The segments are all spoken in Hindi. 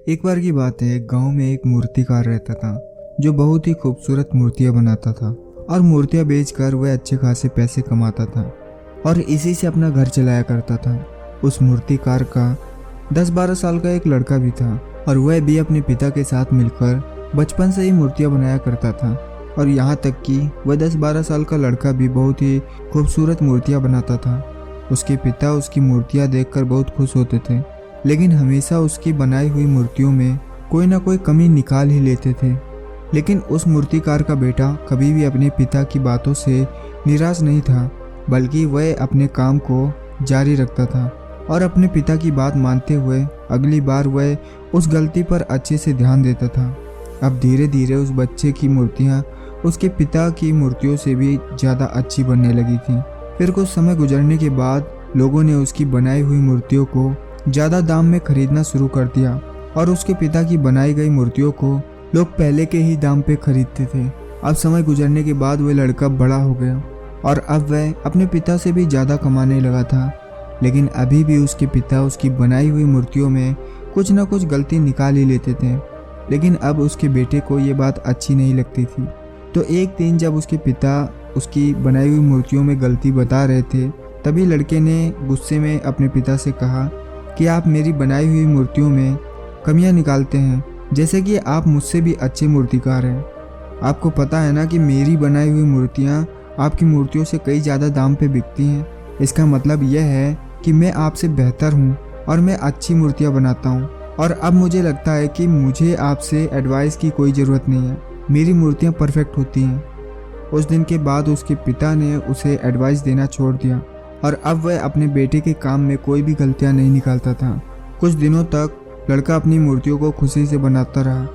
एक बार की बात है, गांव में एक मूर्तिकार रहता था जो बहुत ही खूबसूरत मूर्तियां बनाता था और मूर्तियां बेचकर वह अच्छे खासे पैसे कमाता था और इसी से अपना घर चलाया करता था। उस मूर्तिकार का 10-12 साल का एक लड़का भी था और वह भी अपने पिता के साथ मिलकर बचपन से ही मूर्तियां बनाया करता था और यहाँ तक कि वह 10-12 साल का लड़का भी बहुत ही खूबसूरत मूर्तियां बनाता था। उसके पिता उसकी मूर्तियां देखकर बहुत खुश होते थे, लेकिन हमेशा उसकी बनाई हुई मूर्तियों में कोई ना कोई कमी निकाल ही लेते थे। लेकिन उस मूर्तिकार का बेटा कभी भी अपने पिता की बातों से निराश नहीं था, बल्कि वह अपने काम को जारी रखता था और अपने पिता की बात मानते हुए अगली बार वह उस गलती पर अच्छे से ध्यान देता था। अब धीरे धीरे उस बच्चे की मूर्तियाँ उसके पिता की मूर्तियों से भी ज़्यादा अच्छी बनने लगी थी। फिर कुछ समय गुजरने के बाद लोगों ने उसकी बनाई हुई मूर्तियों को ज़्यादा दाम में खरीदना शुरू कर दिया और उसके पिता की बनाई गई मूर्तियों को लोग पहले के ही दाम पे खरीदते थे। अब समय गुजरने के बाद वह लड़का बड़ा हो गया और अब वह अपने पिता से भी ज़्यादा कमाने लगा था, लेकिन अभी भी उसके पिता उसकी बनाई हुई मूर्तियों में कुछ ना कुछ गलती निकाल ही लेते थे। लेकिन अब उसके बेटे को ये बात अच्छी नहीं लगती थी। तो एक दिन जब उसके पिता उसकी बनाई हुई मूर्तियों में गलती बता रहे थे, तभी लड़के ने गुस्से में अपने पिता से कहा कि आप मेरी बनाई हुई मूर्तियों में कमियां निकालते हैं, जैसे कि आप मुझसे भी अच्छे मूर्तिकार हैं। आपको पता है ना कि मेरी बनाई हुई मूर्तियां आपकी मूर्तियों से कई ज़्यादा दाम पे बिकती हैं। इसका मतलब यह है कि मैं आपसे बेहतर हूं और मैं अच्छी मूर्तियां बनाता हूं और अब मुझे लगता है कि मुझे आपसे एडवाइस की कोई ज़रूरत नहीं है, मेरी मूर्तियाँ परफेक्ट होती हैं। उस दिन के बाद उसके पिता ने उसे एडवाइस देना छोड़ दिया और अब वह अपने बेटे के काम में कोई भी गलतियां नहीं निकालता था। कुछ दिनों तक लड़का अपनी मूर्तियों को खुशी से बनाता रहा,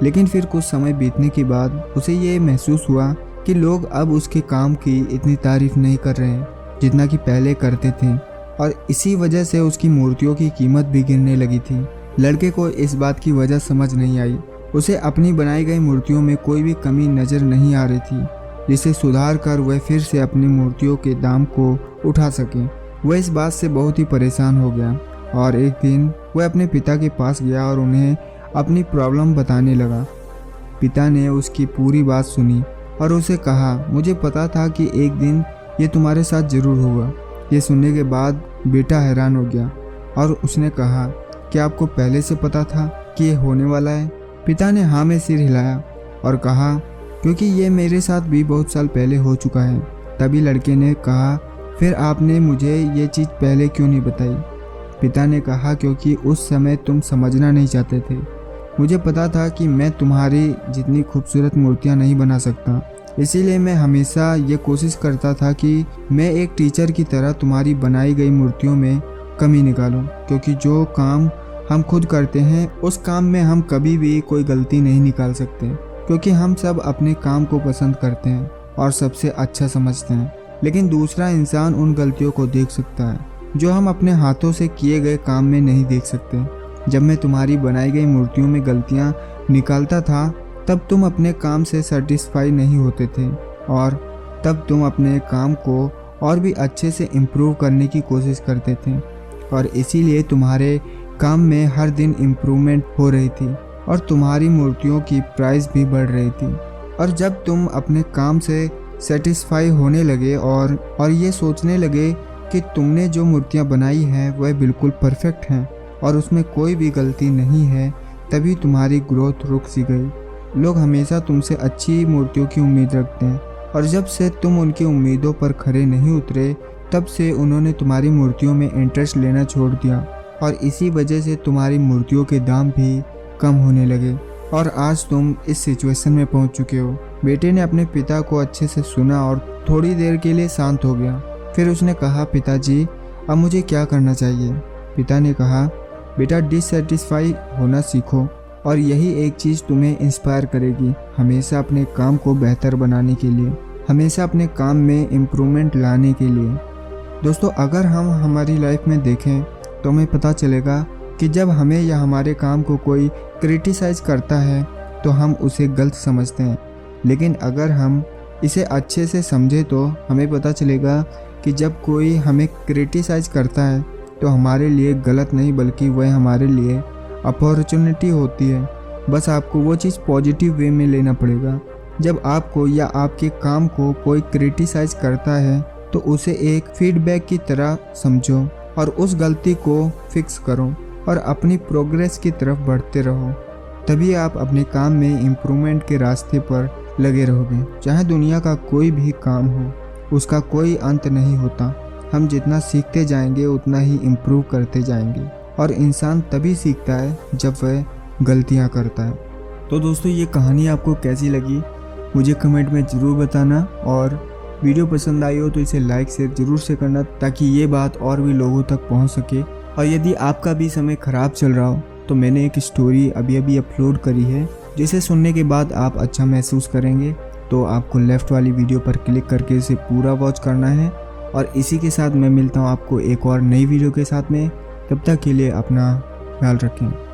लेकिन फिर कुछ समय बीतने के बाद उसे ये महसूस हुआ कि लोग अब उसके काम की इतनी तारीफ नहीं कर रहे हैं जितना कि पहले करते थे और इसी वजह से उसकी मूर्तियों की कीमत भी गिरने लगी थी। लड़के को इस बात की वजह समझ नहीं आई। उसे अपनी बनाई गई मूर्तियों में कोई भी कमी नज़र नहीं आ रही थी, जिसे सुधार कर वह फिर से अपनी मूर्तियों के दाम को उठा सके। वह इस बात से बहुत ही परेशान हो गया और एक दिन वह अपने पिता के पास गया और उन्हें अपनी प्रॉब्लम बताने लगा। पिता ने उसकी पूरी बात सुनी और उसे कहा, मुझे पता था कि एक दिन ये तुम्हारे साथ ज़रूर होगा। ये सुनने के बाद बेटा हैरान हो गया और उसने कहा, क्या आपको पहले से पता था कि ये होने वाला है? पिता ने हाँ में सिर हिलाया और कहा, क्योंकि ये मेरे साथ भी बहुत साल पहले हो चुका है। तभी लड़के ने कहा, फिर आपने मुझे ये चीज़ पहले क्यों नहीं बताई? पिता ने कहा, क्योंकि उस समय तुम समझना नहीं चाहते थे। मुझे पता था कि मैं तुम्हारी जितनी खूबसूरत मूर्तियाँ नहीं बना सकता, इसीलिए मैं हमेशा ये कोशिश करता था कि मैं एक टीचर की तरह तुम्हारी बनाई गई मूर्तियों में कमी निकालूं, क्योंकि जो काम हम खुद करते हैं उस काम में हम कभी भी कोई गलती नहीं निकाल सकते, क्योंकि हम सब अपने काम को पसंद करते हैं और सबसे अच्छा समझते हैं। लेकिन दूसरा इंसान उन गलतियों को देख सकता है जो हम अपने हाथों से किए गए काम में नहीं देख सकते। जब मैं तुम्हारी बनाई गई मूर्तियों में गलतियाँ निकालता था, तब तुम अपने काम से सेटिस्फाई नहीं होते थे और तब तुम अपने काम को और भी अच्छे से इम्प्रूव करने की कोशिश करते थे और इसीलिए तुम्हारे काम में हर दिन इम्प्रूवमेंट हो रही थी और तुम्हारी मूर्तियों की प्राइस भी बढ़ रही थी। और जब तुम अपने काम से सेटिस्फाई होने लगे और ये सोचने लगे कि तुमने जो मूर्तियाँ बनाई हैं वह बिल्कुल परफेक्ट हैं और उसमें कोई भी गलती नहीं है, तभी तुम्हारी ग्रोथ रुक सी गई। लोग हमेशा तुमसे अच्छी मूर्तियों की उम्मीद रखते हैं और जब से तुम उनकी उम्मीदों पर खरे नहीं उतरे, तब से उन्होंने तुम्हारी मूर्तियों में इंटरेस्ट लेना छोड़ दिया और इसी वजह से तुम्हारी मूर्तियों के दाम भी कम होने लगे और आज तुम इस सिचुएशन में पहुंच चुके हो। बेटे ने अपने पिता को अच्छे से सुना और थोड़ी देर के लिए शांत हो गया। फिर उसने कहा, पिताजी, अब मुझे क्या करना चाहिए? पिता ने कहा, बेटा, डिससेटिस्फाई होना सीखो और यही एक चीज़ तुम्हें इंस्पायर करेगी हमेशा अपने काम को बेहतर बनाने के लिए, हमेशा अपने काम में इम्प्रूवमेंट लाने के लिए। दोस्तों, अगर हम हमारी लाइफ में देखें तो हमें पता चलेगा कि जब हमें या हमारे काम को कोई क्रिटिसाइज़ करता है तो हम उसे गलत समझते हैं, लेकिन अगर हम इसे अच्छे से समझें तो हमें पता चलेगा कि जब कोई हमें क्रिटिसाइज़ करता है तो हमारे लिए गलत नहीं, बल्कि वह हमारे लिए अपॉर्चुनिटी होती है, बस आपको वो चीज़ पॉजिटिव वे में लेना पड़ेगा। जब आपको या आपके काम को कोई क्रिटिसाइज करता है तो उसे एक फीडबैक की तरह समझो और उस गलती को फिक्स करो और अपनी प्रोग्रेस की तरफ बढ़ते रहो। तभी आप अपने काम में इम्प्रूवमेंट के रास्ते पर लगे रहोगे। चाहे दुनिया का कोई भी काम हो, उसका कोई अंत नहीं होता। हम जितना सीखते जाएंगे उतना ही इम्प्रूव करते जाएंगे और इंसान तभी सीखता है जब वह गलतियां करता है। तो दोस्तों, ये कहानी आपको कैसी लगी मुझे कमेंट में ज़रूर बताना, और वीडियो पसंद आई हो तो इसे लाइक शेयर ज़रूर से करना ताकि ये बात और भी लोगों तक पहुंच सके। और यदि आपका भी समय ख़राब चल रहा हो तो मैंने एक स्टोरी अभी अपलोड करी है जिसे सुनने के बाद आप अच्छा महसूस करेंगे। तो आपको लेफ़्ट वाली वीडियो पर क्लिक करके इसे पूरा वॉच करना है। और इसी के साथ मैं मिलता हूँ आपको एक और नई वीडियो के साथ में। तब तक के लिए अपना ख्याल रखें।